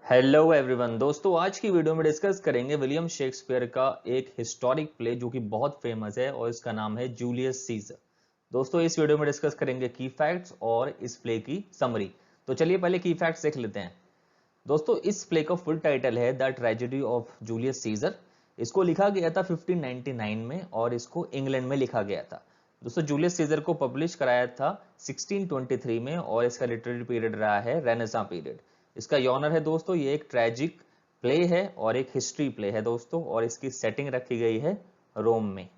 Hello everyone दोस्तों, आज की वीडियो में डिस्कस करेंगे विलियम शेक्सपियर का एक हिस्टोरिक प्ले जो कि बहुत फेमस है और इसका नाम है जूलियस सीजर। दोस्तों, इस वीडियो में डिस्कस करेंगे की फैक्ट्स और इस प्ले की समरी। तो चलिए पहले की फैक्ट्स देख लेते हैं। दोस्तों, इस प्ले का फुल टाइटल है the tragedy of Julius Caesar. इसको लिखा गया था 1599 में और इसको इंग्लैंड में लिखा गया था। दोस्तों, जूलियस सीजर को पब्लिश कराया था 1623 में और इसका लिटरेरी पीरियड रहा है रेनेसां पीरियड। इसका यॉनर है दोस्तों, ये एक ट्रेजिक प्ले है और एक हिस्ट्री प्ले है दोस्तों, और इसकी सेटिंग रखी गई है रोम में।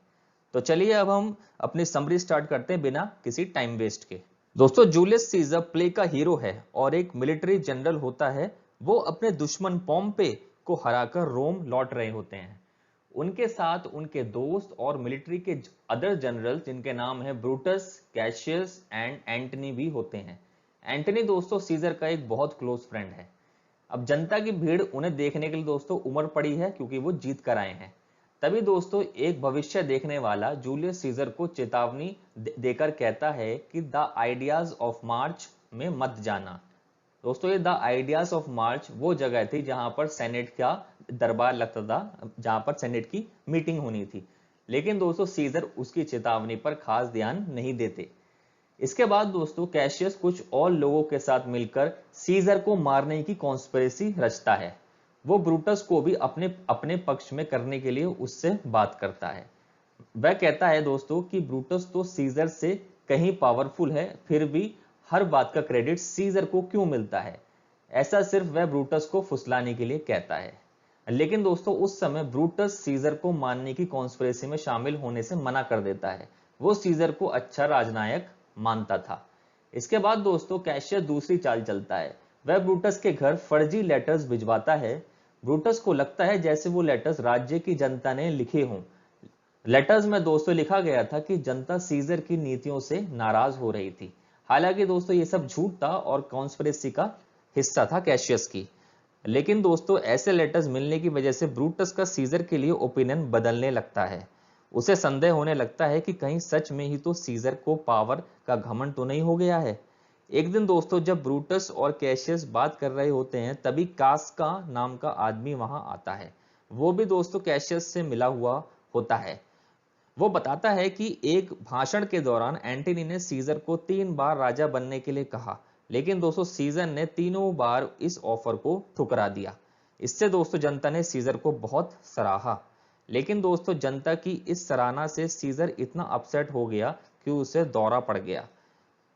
तो चलिए अब हम अपनी समरी स्टार्ट करते हैं बिना किसी टाइम वेस्ट के। दोस्तों, जूलियस सीजर प्ले का हीरो है और एक मिलिट्री जनरल होता है। वो अपने दुश्मन पोम्पे को हराकर रोम लौट रहे होते हैं। उनके साथ उनके दोस्त और मिलिट्री के अदर जनरल जिनके नाम है ब्रूटस, कैशियस एंड एंटनी भी होते हैं। एंटनी दोस्तों सीजर का एक बहुत क्लोज फ्रेंड है। अब जनता की भीड़ उन्हें देखने के लिए दोस्तों उमड़ पड़ी है क्योंकि वो जीत कर आए हैं। तभी दोस्तों एक भविष्य देखने वाला जूलियस सीजर को चेतावनी देकर कहता है कि द आइडियाज ऑफ मार्च में मत जाना। दोस्तों, ये द आइडियाज ऑफ मार्च वो जगह थी जहां पर सेनेट का दरबार लगता था, जहां पर सेनेट की मीटिंग होनी थी। लेकिन दोस्तों सीजर उसकी चेतावनी पर खास ध्यान नहीं देते। इसके बाद दोस्तों कैशियस कुछ और लोगों के साथ मिलकर सीजर को मारने की कॉन्स्पिरेसी रचता है। वो ब्रूटस को भी अपने अपने पक्ष में करने के लिए उससे बात करता है। वह कहता है दोस्तों कि ब्रूटस तो सीजर से कहीं पावरफुल है, फिर भी हर बात का क्रेडिट सीजर को क्यों मिलता है। ऐसा सिर्फ वह ब्रूटस को फुसलाने के लिए कहता है। लेकिन दोस्तों उस समय ब्रूटस सीजर को मारने की कॉन्स्पिरेसी में शामिल होने से मना कर देता है। वो सीजर को अच्छा राजनायक मानता था। इसके बाद दोस्तों कैशियस दूसरी चाल चलता है। वह ब्रूटस के घर फर्जी लेटर्स भिजवाता है। ब्रूटस को लगता है जैसे वो लेटर्स राज्य की जनता ने लिखे हों। लेटर्स में दोस्तों लिखा गया था कि जनता सीजर की नीतियों से नाराज हो रही थी। हालांकि दोस्तों ये सब झूठ था और कॉन्स्पिरेसी का हिस्सा था कैशियस की। लेकिन दोस्तों ऐसे लेटर्स मिलने की वजह से ब्रूटस का सीजर के लिए ओपिनियन बदलने लगता है। उसे संदेह होने लगता है कि कहीं सच में ही तो सीजर को पावर का घमंड तो नहीं हो गया है। एक दिन दोस्तों जब ब्रूटस और कैशियस बात कर रहे होते हैं तभी कास्का नाम का आदमी वहां आता है। वो भी दोस्तों कैशियस से मिला हुआ होता है। वो बताता है कि एक भाषण के दौरान एंटनी ने सीजर को 3 बार राजा बनने के लिए कहा, लेकिन दोस्तों सीजर ने तीनों बार इस ऑफर को ठुकरा दिया। इससे दोस्तों जनता ने सीजर को बहुत सराहा। लेकिन दोस्तों जनता की इस सराहना से सीजर इतना अपसेट हो गया कि उसे दौरा पड़ गया।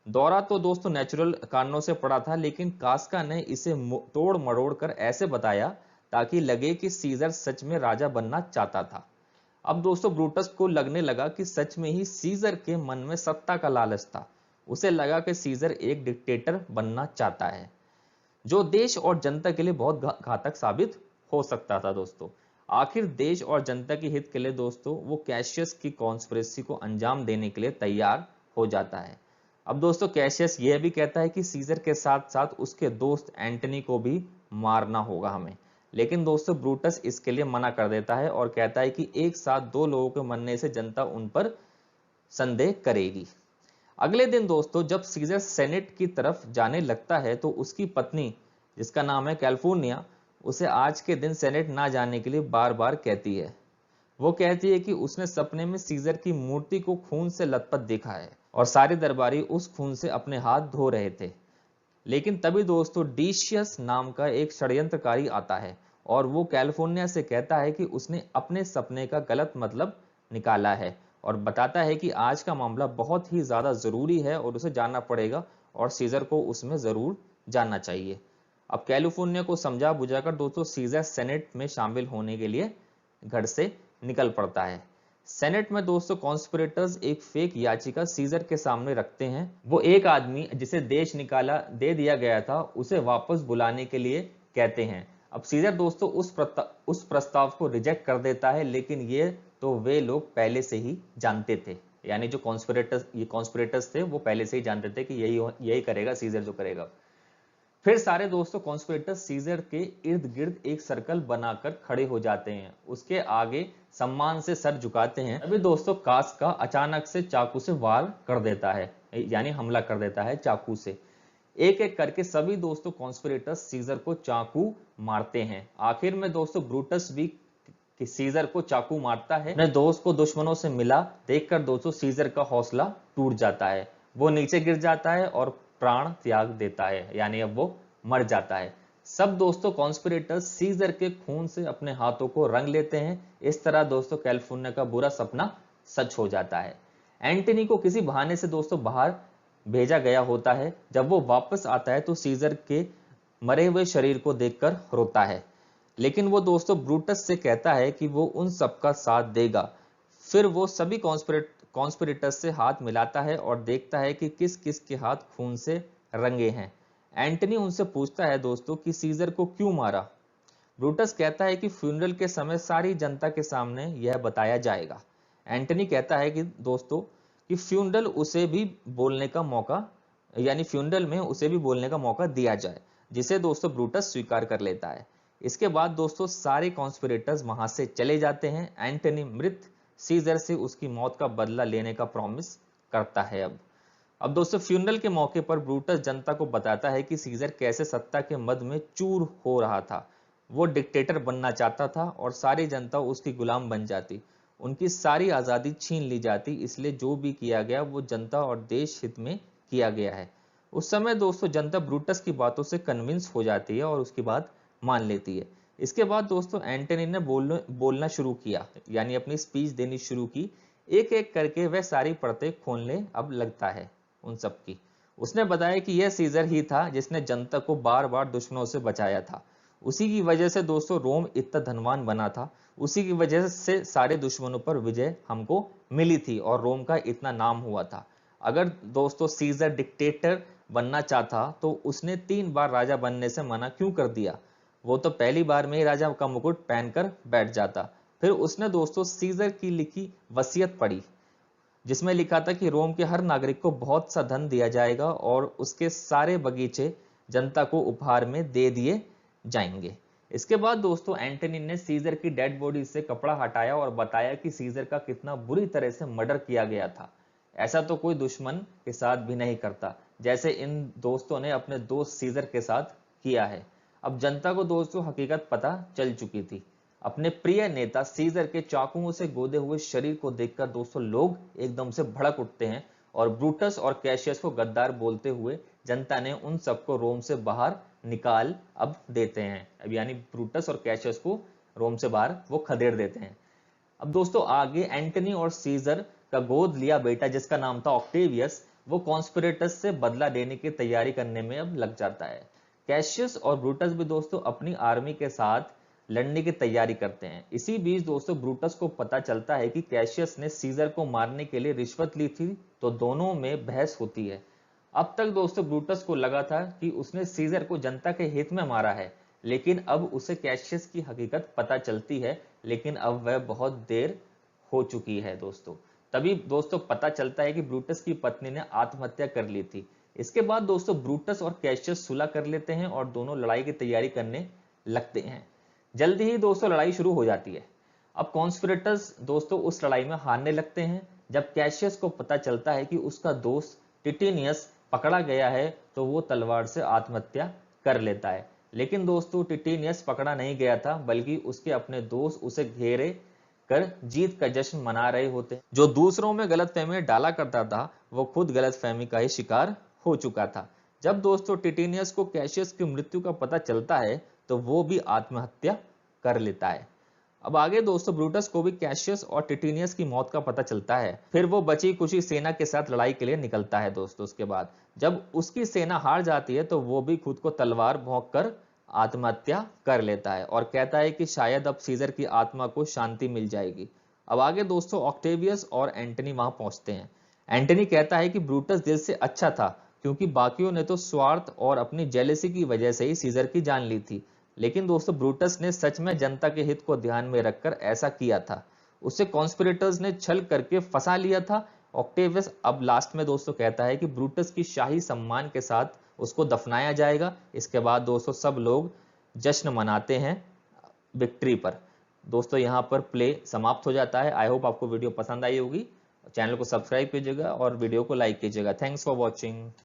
दौरा तो दोस्तों नेचुरल कारणों से पड़ा था, लेकिन कास्का ने इसे तोड़ मरोड़ कर ऐसे बताया ताकि लगे कि सीजर सच में राजा बनना चाहता था। अब दोस्तों ब्रूटस को लगने लगा कि सच में ही सीजर के मन में सत्ता का लालच था। उसे लगा कि सीजर एक डिक्टेटर बनना चाहता है जो देश और जनता के लिए बहुत घातक साबित हो सकता था। दोस्तों आखिर देश और जनता के हित के लिए दोस्तों वो कैशियस की कॉन्स्पिरेसी को अंजाम देने के लिए तैयार हो जाता है। अब दोस्तों कैशियस यह भी कहता है कि सीजर के साथ साथ उसके दोस्त एंटनी को भी मारना होगा हमें। लेकिन दोस्तों ब्रूटस इसके लिए मना कर देता है और कहता है कि एक साथ दो लोगों के मरने से जनता उन पर संदेह करेगी। अगले दिन दोस्तों जब सीजर सेनेट की तरफ जाने लगता है तो उसकी पत्नी जिसका नाम है कैलिफोर्निया उसे आज के दिन सेनेट ना जाने के लिए बार बार कहती है। वो कहती है कि उसने सपने में सीजर की मूर्ति को खून से लथपथ देखा है और सारे दरबारी उस खून से अपने हाथ धो रहे थे। लेकिन तभी दोस्तों डिशियस नाम का एक षड्यंत्रकारी आता है और वो कैलिफोर्निया से कहता है कि उसने अपने सपने का गलत मतलब निकाला है और बताता है कि आज का मामला बहुत ही ज्यादा जरूरी है और उसे जानना पड़ेगा और सीजर को उसमें जरूर जानना चाहिए। अब कैलिफोर्निया को समझा बुझाकर दोस्तों सीजर सेनेट में शामिल होने के लिए घर से निकल पड़ता है। सेनेट में दोस्तों कॉन्स्पिरेटर्स एक फेक याचिका सीजर के सामने रखते हैं। वो एक आदमी जिसे देश निकाला दे दिया गया था उसे वापस बुलाने के लिए कहते हैं। अब सीजर दोस्तों उस प्रस्ताव को रिजेक्ट कर देता है, लेकिन ये तो वे लोग पहले से ही जानते थे। यानी जो कॉन्स्पिरेटर्स थे वो पहले से ही जानते थे कि यही करेगा सीजर जो करेगा। फिर सारे दोस्तों कॉन्स्पिरेटर्स सीजर के इर्द गिर्द एक सर्कल बनाकर खड़े हो जाते हैं, उसके आगे सम्मान से सर झुकाते हैं। अभी दोस्तों कास्का अचानक से चाकू से वार कर देता है, यानी हमला कर देता है चाकू से। एक एक करके सभी दोस्तों कॉन्स्पिरेटर्स सीजर को चाकू मारते हैं। आखिर में दोस्तों ब्रूटस भी कि सीजर को चाकू मारता है। अपने दोस्त को दुश्मनों से मिला देखकर दोस्तों सीजर का हौसला टूट जाता है, वो नीचे गिर जाता है और प्राण त्याग देता है, यानी अब वो मर जाता है। सब दोस्तों कॉन्स्पिरेटर्स सीजर के खून से अपने हाथों को रंग लेते हैं। इस तरह दोस्तों कैलिफोर्निया का बुरा सपना सच हो जाता है। एंटनी को किसी बहाने से दोस्तों बाहर भेजा गया होता है। जब वो वापस आता है तो सीजर के मरे हुए शरीर को देखकर रोता है, लेकिन वो दोस्तों ब्रूटस से कहता है कि वो उन सबका साथ देगा। फिर वो सभी कॉन्स्पिरेटर्स से हाथ मिलाता है और देखता है कि किस किस के हाथ खून से रंगे हैं। एंटनी उनसे पूछता है दोस्तों कि सीजर को क्यों मारा। ब्रूटस कहता है कि फ्यूनरल के समय सारी जनता के सामने यह बताया जाएगा। एंटनी कहता है कि दोस्तों कि फ्यूनरल उसे भी बोलने का मौका यानी फ्यूनरल में उसे भी बोलने का मौका दिया जाए, जिसे दोस्तों ब्रूटस स्वीकार कर लेता है। इसके बाद दोस्तों सारे कॉन्स्पिरेटर्स वहां से चले जाते हैं। एंटनी मृत सीजर से उसकी मौत का बदला लेने का प्रॉमिस करता है। अब दोस्तों फ्यूनरल के मौके पर ब्रूटस जनता को बताता है कि सीजर कैसे सत्ता के मद में चूर हो रहा था। वो डिक्टेटर बनना चाहता था और सारी जनता उसकी गुलाम बन जाती, उनकी सारी आजादी छीन ली जाती। इसलिए जो भी किया गया वो जनता और देश हित में किया गया है। उस समय दोस्तों जनता ब्रूटस की बातों से कन्विंस हो जाती है और उसकी बात मान लेती है। इसके बाद दोस्तों एंटनी ने बोलना शुरू किया, यानी अपनी स्पीच देनी शुरू की। एक एक करके वह सारी परतें खोलने अब लगता है उन सब की। उसने बताया कि यह सीजर ही था जिसने जनता को बार बार दुश्मनों से बचाया था। उसी की वजह से दोस्तों रोम इतना धनवान बना था, उसी की वजह से सारे दुश्मनों पर विजय हमको मिली थी और रोम का इतना नाम हुआ था। अगर दोस्तों सीजर डिक्टेटर बनना चाहता तो उसने 3 बार राजा बनने से मना क्यों कर दिया। वो तो पहली बार में ही राजा का मुकुट पहनकर बैठ जाता। फिर उसने दोस्तों सीजर की लिखी वसीयत पढ़ी, जिसमें लिखा था कि रोम के हर नागरिक को बहुत सा धन दिया जाएगा और उसके सारे बगीचे जनता को उपहार में दे दिए जाएंगे। इसके बाद दोस्तों एंटनी ने सीजर की डेड बॉडी से कपड़ा हटाया और बताया कि सीजर का कितना बुरी तरह से मर्डर किया गया था। ऐसा तो कोई दुश्मन के साथ भी नहीं करता, जैसे इन दोस्तों ने अपने दोस्त सीजर के साथ किया है। अब जनता को दोस्तों हकीकत पता चल चुकी थी। अपने प्रिय नेता सीजर के चाकुओं से गोदे हुए शरीर को देखकर दोस्तों लोग एकदम से भड़क उठते हैं और ब्रूटस और कैशियस को गद्दार बोलते हुए जनता ने उन सबको रोम से बाहर निकाल अब देते हैं। अब यानी ब्रूटस और कैशियस को रोम से बाहर वो खदेड़ देते हैं। अब दोस्तों आगे एंटनी और सीजर का गोद लिया बेटा जिसका नाम था ऑक्टेवियस, वो कॉन्स्पिरेटस से बदला लेने की तैयारी करने में अब लग जाता है। कैशियस और ब्रूटस भी दोस्तों अपनी आर्मी के साथ लड़ने की तैयारी करते हैं। इसी बीच दोस्तों ब्रूटस को पता चलता है कि कैशियस ने सीजर को मारने के लिए रिश्वत ली थी, तो दोनों में बहस होती है। अब तक दोस्तों ब्रूटस को लगा था कि उसने सीजर को जनता के हित में मारा है, लेकिन अब उसे कैशियस की हकीकत पता चलती है, लेकिन अब वह बहुत देर हो चुकी है दोस्तों। तभी दोस्तों पता चलता है कि ब्रूटस की पत्नी ने आत्महत्या कर ली थी। इसके बाद दोस्तों ब्रूटस और कैशियस सुलह कर लेते हैं और दोनों लड़ाई की तैयारी करने लगते हैं। जल्दी ही दोस्तों लड़ाई शुरू हो जाती है। अब कॉन्स्पिरेटर्स दोस्तों उस लड़ाई में हारने लगते हैं। जब कैशियस को पता चलता है कि उसका दोस्त टिटिनियस पकड़ा गया है तो वो तलवार से आत्महत्या कर लेता है। लेकिन दोस्तों टिटिनियस पकड़ा नहीं गया था, बल्कि उसके अपने दोस्त उसे घेरे कर जीत का जश्न मना रहे होते। जो दूसरों में गलतफहमी में डाला करता था वो खुद गलतफहमी का ही शिकार हो चुका था। जब दोस्तों टिटिनियस को कैशियस की मृत्यु का पता चलता है तो वो भी आत्महत्या कर लेता है। अब आगे दोस्तों ब्रूटस को भी कैशियस और टिटिनियस की मौत का पता चलता है। फिर वो बची कुची सेना के साथ लड़ाई के लिए निकलता है दोस्तों। उसके बाद जब उसकी सेना हार जाती है तो वो भी खुद को तलवार भोंक कर आत्महत्या कर लेता है और कहता है कि शायद अब सीजर की आत्मा को शांति मिल जाएगी। अब आगे दोस्तों ऑक्टेवियस और एंटनी वहां पहुंचते हैं। एंटनी कहता है कि ब्रूटस दिल से अच्छा था, क्योंकि बाकियों ने तो स्वार्थ और अपनी जेलेसी की वजह से ही सीजर की जान ली थी। लेकिन दोस्तों ब्रूटस ने सच में जनता के हित को ध्यान में रखकर ऐसा किया था। उसे कॉन्स्पिरेटर्स ने छल करके फंसा लिया था। ऑक्टेवियस अब लास्ट में दोस्तों कहता है कि ब्रूटस की शाही सम्मान के साथ उसको दफनाया जाएगा। इसके बाद दोस्तों सब लोग जश्न मनाते हैं विक्ट्री पर। दोस्तों यहाँ पर प्ले समाप्त हो जाता है। आई होप आपको वीडियो पसंद आई होगी। चैनल को सब्सक्राइब कीजिएगा और वीडियो को लाइक कीजिएगा। Thanks for watching.